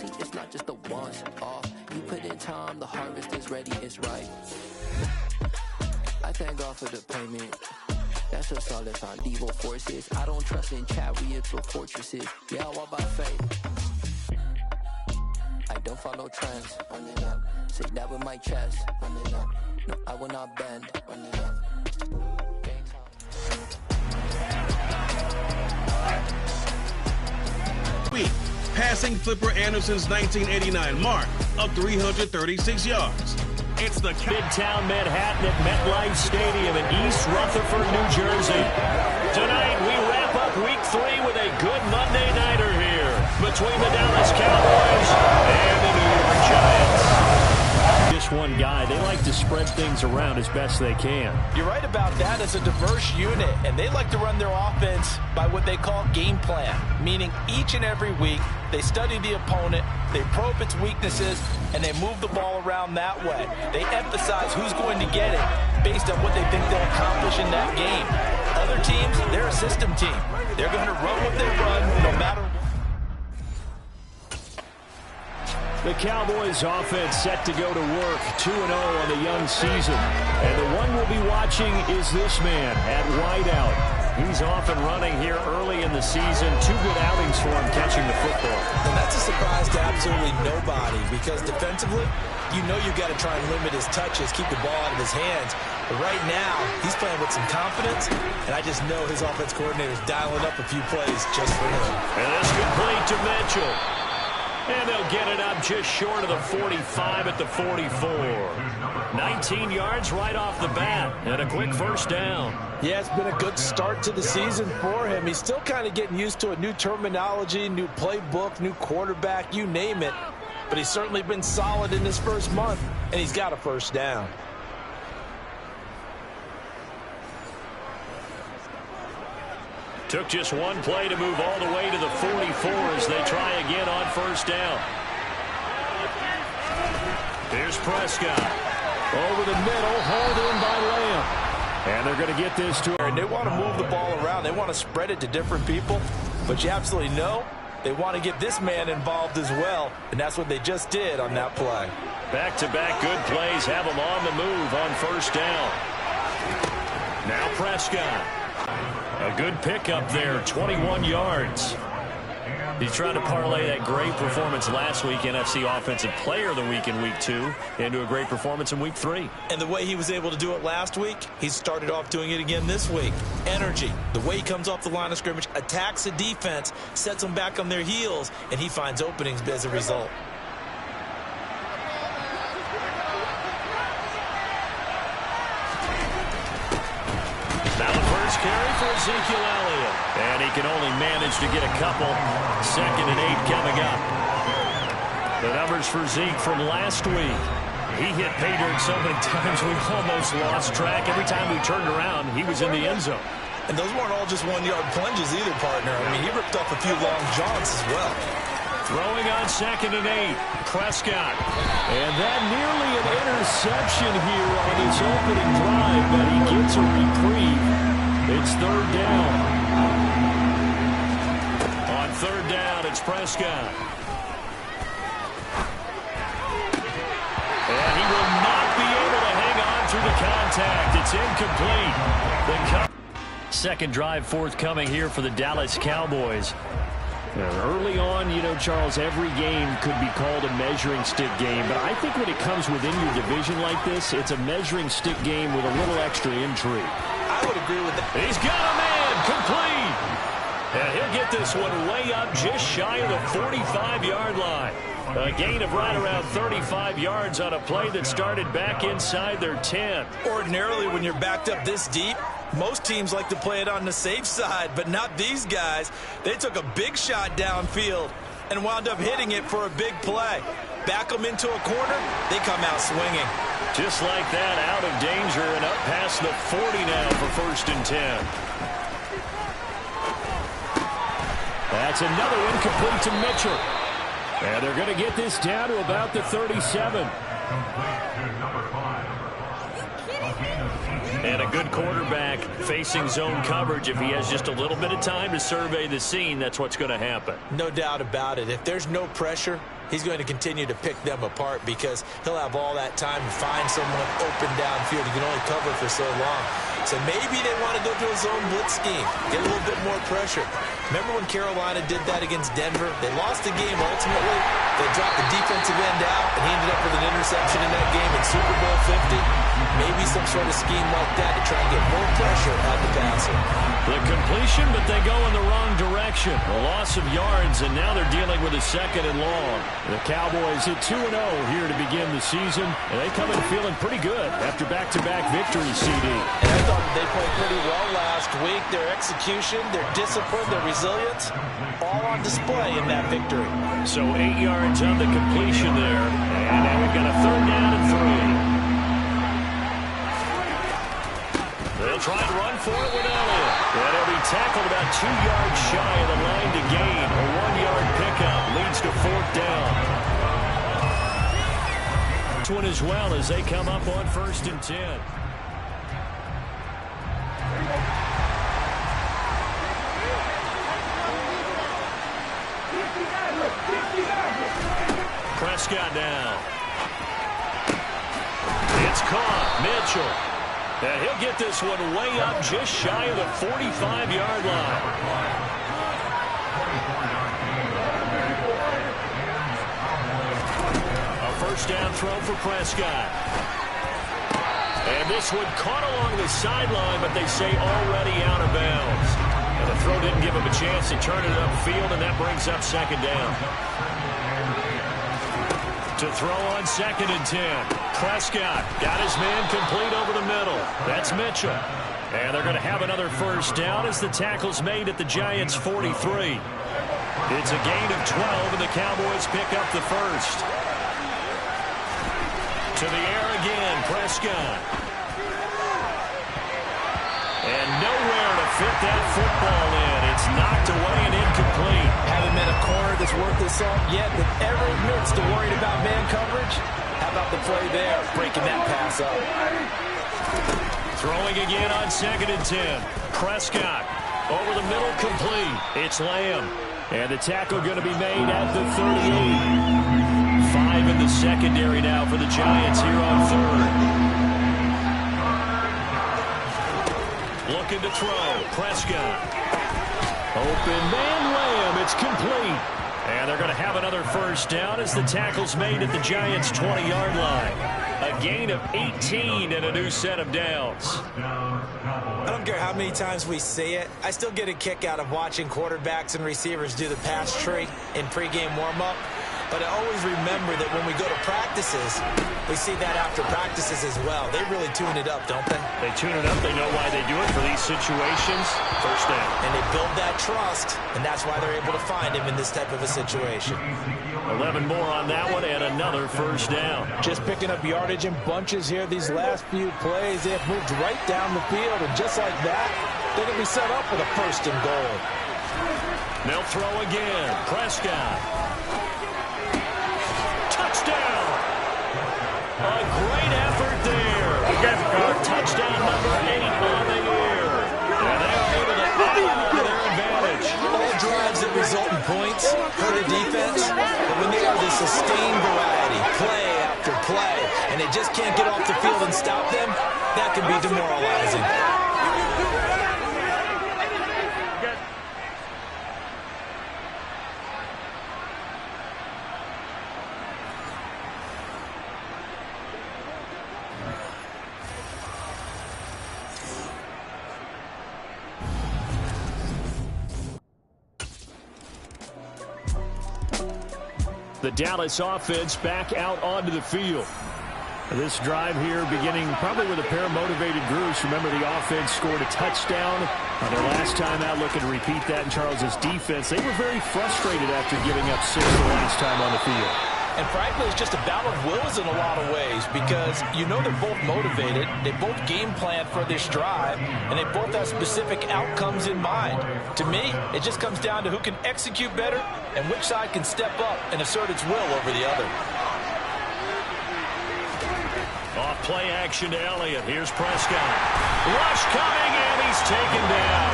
See, it's not just the once off. You put in time, the harvest is ready, it's right. I thank God for the payment. That's a solid foundation. Evil forces. I don't trust in chariots or fortresses. Yeah, I walk by faith. I don't follow trends. Run it up. Say that with my chest. Run it up. No, I will not bend. Run it up. Passing Flipper Anderson's 1989 mark of 336 yards. It's the Midtown Manhattan at MetLife Stadium in East Rutherford, New Jersey. Tonight, we wrap up Week 3 with a good Monday nighter here between the Dallas Cowboys and the New York Giants. Just one guy. They like to spread things around as best they can. You're right about that. It's a diverse unit, and they like to run their offense by what they call game plan, meaning each and every week they study the opponent, they probe its weaknesses, and they move the ball around that way. They emphasize who's going to get it based on what they think they'll accomplish in that game. Other teams, they're a system team. They're going to run what they run no matter what. The Cowboys offense set to go to work 2-0 on the young season. And the one we'll be watching is this man at wideout. He's off and running here early in the season. 2 good outings for him catching the football. And that's a surprise to absolutely nobody because defensively, you know you've got to try and limit his touches, keep the ball out of his hands. But right now, he's playing with some confidence, and I just know his offense coordinator is dialing up a few plays just for him. And that's complete to Mitchell. And they'll get it up just short of the 45 at the 44. 19 yards right off the bat and a quick first down. Yeah, it's been a good start to the season for him. He's still kind of getting used to a new terminology, new playbook, new quarterback, you name it. But he's certainly been solid in this first month, and he's got a first down. Took just one play to move all the way to the 44 as they try again on first down. Here's Prescott. Over the middle, hauled in by Lamb. And they're going to get this to him. And they want to move the ball around. They want to spread it to different people. But you absolutely know they want to get this man involved as well. And that's what they just did on that play. Back-to-back good plays have them on the move on first down. Now Prescott. A good pickup there, 21 yards. He's trying to parlay that great performance last week, NFC Offensive Player of the Week in Week 2, into a great performance in Week 3. And the way he was able to do it last week, he started off doing it again this week. Energy, the way he comes off the line of scrimmage, attacks the defense, sets them back on their heels, and he finds openings as a result. Carry for Ezekiel Elliott. And he can only manage to get a couple. 2nd and 8 coming up. The numbers for Zeke from last week. He hit pay dirt so many times we almost lost track. Every time we turned around, he was in the end zone. And those weren't all just 1-yard plunges either, partner. I mean, he ripped off a few long jaunts as well. Throwing on 2nd and 8. Prescott. And that nearly an interception here on his opening drive, but he gets a reprieve. It's 3rd down. On 3rd down, it's Prescott. And he will not be able to hang on through the contact. It's incomplete. Second drive forthcoming here for the Dallas Cowboys. Early on, you know, Charles, every game could be called a measuring stick game. But I think when it comes within your division like this, it's a measuring stick game with a little extra intrigue. I would agree with that. He's got a man complete. And he'll get this one way up just shy of the 45-yard line. A gain of right around 35 yards on a play that started back inside their 10. Ordinarily, when you're backed up this deep, most teams like to play it on the safe side, but not these guys. They took a big shot downfield and wound up hitting it for a big play. Back them into a corner, they come out swinging. Just like that, out of danger and up past the 40 now for 1st and 10. That's another incomplete to Mitchell. And they're going to get this down to about the 37. And a good quarterback facing zone coverage. If he has just a little bit of time to survey the scene, that's what's going to happen. No doubt about it. If there's no pressure, he's going to continue to pick them apart because he'll have all that time to find someone open downfield. He can only cover for so long. So maybe they want to go to a zone blitz scheme, get a little bit more pressure. Remember when Carolina did that against Denver? They lost the game ultimately. They dropped the defensive end out, and he ended up with an interception in that game in Super Bowl 50. Maybe some sort of scheme like that to try and get more pressure at the passer. The completion, but they go in the wrong direction. A loss of yards, and now they're dealing with a 2nd and long. The Cowboys hit 2-0 here to begin the season, and they come in feeling pretty good after back-to-back victories, CD. And I thought they played pretty well last week. Their execution, their discipline, their resilience, all on display in that victory. So 8 yards on the completion there, and now we've got a 3rd down and 3. They'll try and run for it with Elliott. And he'll be tackled about 2 yards shy of the line to gain. A 1-yard pickup leads to 4th down. This one as well as they come up on 1st and 10. Prescott down. It's caught. Mitchell. And he'll get this one way up just shy of the 45-yard line. A 1st down throw for Prescott. And this one caught along the sideline, but they say already out of bounds. And the throw didn't give him a chance to turn it upfield, and that brings up 2nd down. To throw on 2nd and 10. Prescott got his man complete over the middle. That's Mitchell. And they're going to have another 1st down as the tackle's made at the Giants' 43. It's a gain of 12, and the Cowboys pick up the 1st. To the air again, Prescott. And nowhere to fit that football in. It's knocked away and incomplete. Haven't met a corner that's worth his salt yet that ever admits to worrying about man coverage. How about the play there, breaking that pass up? Throwing again on 2nd and 10. Prescott over the middle, complete. It's Lamb. And the tackle going to be made at the 38. 5 in the secondary now for the Giants here on 3rd. Looking to throw. Prescott. Open man, Lamb. It's complete. And they're going to have another 1st down as the tackle's made at the Giants' 20-yard line. A gain of 18 and a new set of downs. I don't care how many times we see it. I still get a kick out of watching quarterbacks and receivers do the pass tree in pregame warm-up. But I always remember that when we go to practices, we see that after practices as well. They really tune it up, don't they? They tune it up. They know why they do it for these situations. 1st down. And they build that trust, and that's why they're able to find him in this type of a situation. 11 more on that one and another 1st down. Just picking up yardage in bunches here these last few plays. They have moved right down the field, and just like that, they're going to be set up with a 1st and goal. They'll throw again. Prescott. Touchdown! A great effort there. Touchdown number 8 on the year. And they are able to add on to their advantage. All drives that result in points hurt a defense, but when they are the sustained variety, play after play, and they just can't get off the field and stop them, that can be demoralizing. The Dallas offense back out onto the field. This drive here beginning probably with a pair of motivated groups. Remember, the offense scored a touchdown on their last time out. Looking to repeat that in Charles's defense. They were very frustrated after giving up 6 the last time on the field. And frankly, it's just a battle of wills in a lot of ways because you know they're both motivated, they both game plan for this drive, and they both have specific outcomes in mind. To me, it just comes down to who can execute better and which side can step up and assert its will over the other. Off play action to Elliott. Here's Prescott. Rush coming, and he's taken down.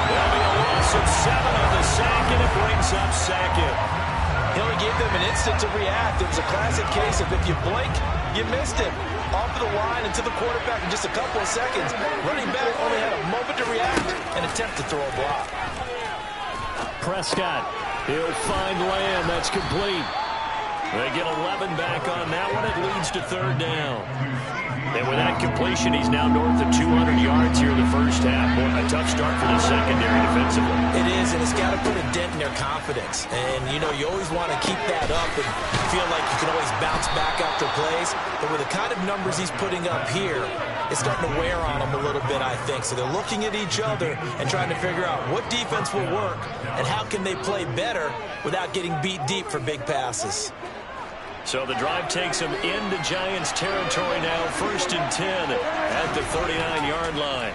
There'll be a loss of 7 on the sack, and it brings up 2nd. He only gave them an instant to react. It was a classic case of if you blink, you missed him. Off of the line and to the quarterback in just a couple of seconds. Running back only had a moment to react and attempt to throw a block. Prescott, he'll find Lamb. That's complete. They get 11 back on that one. It leads to third down. And with that completion, he's now north of 200 yards here in the first half. Boy, a tough start for the secondary defensively. It is, and it's got to put a dent in their confidence. And, you know, you always want to keep that up and feel like you can always bounce back after plays. But with the kind of numbers he's putting up here, it's starting to wear on them a little bit, I think. So they're looking at each other and trying to figure out what defense will work and how can they play better without getting beat deep for big passes. So the drive takes him into Giants territory now, 1st and 10 at the 39-yard line.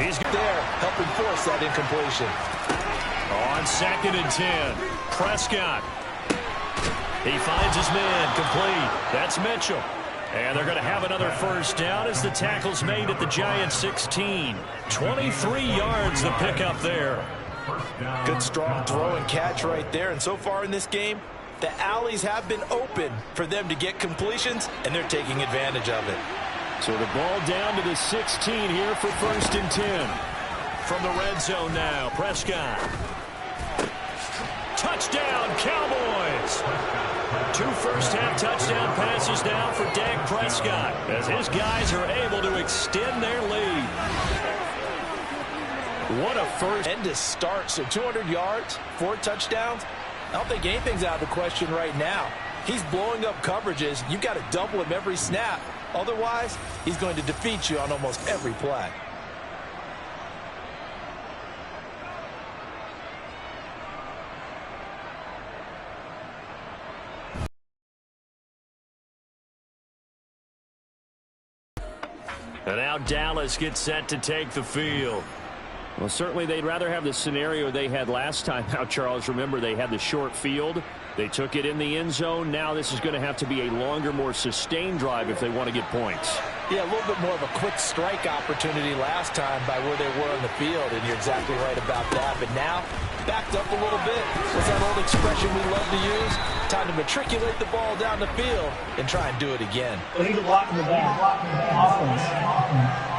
He's there helping force that incompletion. On 2nd and 10, Prescott. He finds his man, complete. That's Mitchell. And they're going to have another first down as the tackle's made at the Giants 16. 23 yards the pickup there. Good strong throw and catch right there. And so far in this game, the alleys have been open for them to get completions, and they're taking advantage of it. So the ball down to the 16 here for 1st and 10. From the red zone now, Prescott. Touchdown, Cowboys! 2 first-half touchdown passes now for Dak Prescott as his guys are able to extend their lead. What a first end to start. So 200 yards, 4 touchdowns. I don't think anything's out of the question right now. He's blowing up coverages. You've got to double him every snap. Otherwise, he's going to defeat you on almost every play. And now Dallas gets set to take the field. Well, certainly they'd rather have the scenario they had last time out, Charles. Remember, they had the short field. They took it in the end zone. Now this is going to have to be a longer, more sustained drive if they want to get points. Yeah, a little bit more of a quick strike opportunity last time by where they were on the field, and you're exactly right about that. But now, backed up a little bit. What's that old expression we love to use? Time to matriculate the ball down the field and try and do it again. Well, he's blocking the back. Offense.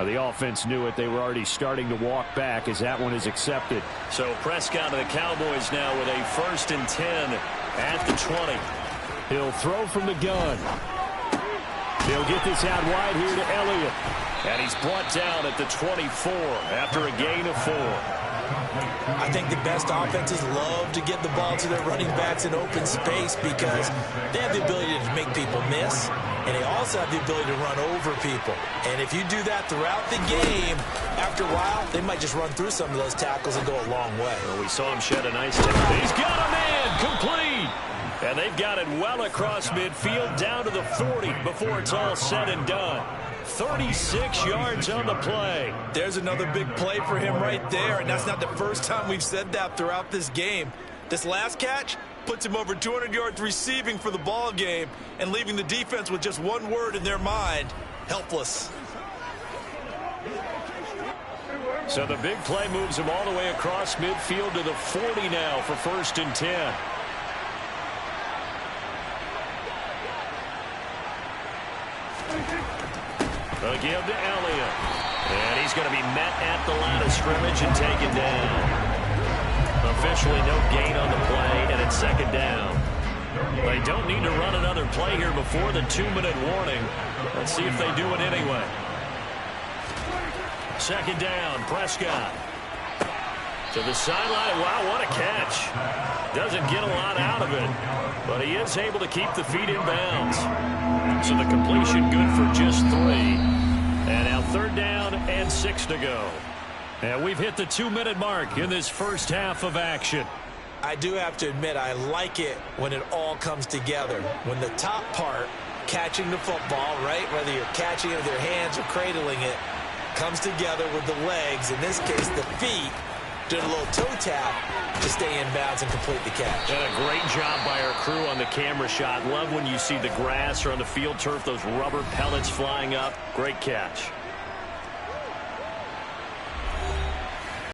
The offense knew it. They were already starting to walk back as that one is accepted. So Prescott and the Cowboys now with a 1st and 10 at the 20. He'll throw from the gun. He'll get this out wide here to Elliott. And he's brought down at the 24 after a gain of 4. I think the best offenses love to get the ball to their running backs in open space because they have the ability to make people miss, and they also have the ability to run over people. And if you do that throughout the game, after a while, they might just run through some of those tackles and go a long way. Well, we saw him shed a nice tackle. He's got a man, complete. And they've got it well across midfield down to the 40 before it's all said and done. 36 yards on the play. There's another big play for him right there, and that's not the first time we've said that throughout this game. This last catch puts him over 200 yards receiving for the ball game and leaving the defense with just one word in their mind: helpless. So the big play moves him all the way across midfield to the 40 now for 1st and 10. They'll give to Elliott. And he's going to be met at the line of scrimmage and taken down. Officially no gain on the play, and it's 2nd down. They don't need to run another play here before the 2-minute warning. Let's see if they do it anyway. 2nd down, Prescott. To the sideline. Wow, what a catch. Doesn't get a lot out of it, but he is able to keep the feet in bounds. So the completion good for just 3. And now 3rd down and 6 to go. And we've hit the 2-minute mark in this first half of action. I do have to admit, I like it when it all comes together. When the top part, catching the football, right, whether you're catching it with your hands or cradling it, comes together with the legs, in this case the feet, doing a little toe tap to stay in bounds and complete the catch. And a great job by our crew on the camera shot. Love when you see the grass or on the field turf, those rubber pellets flying up. Great catch.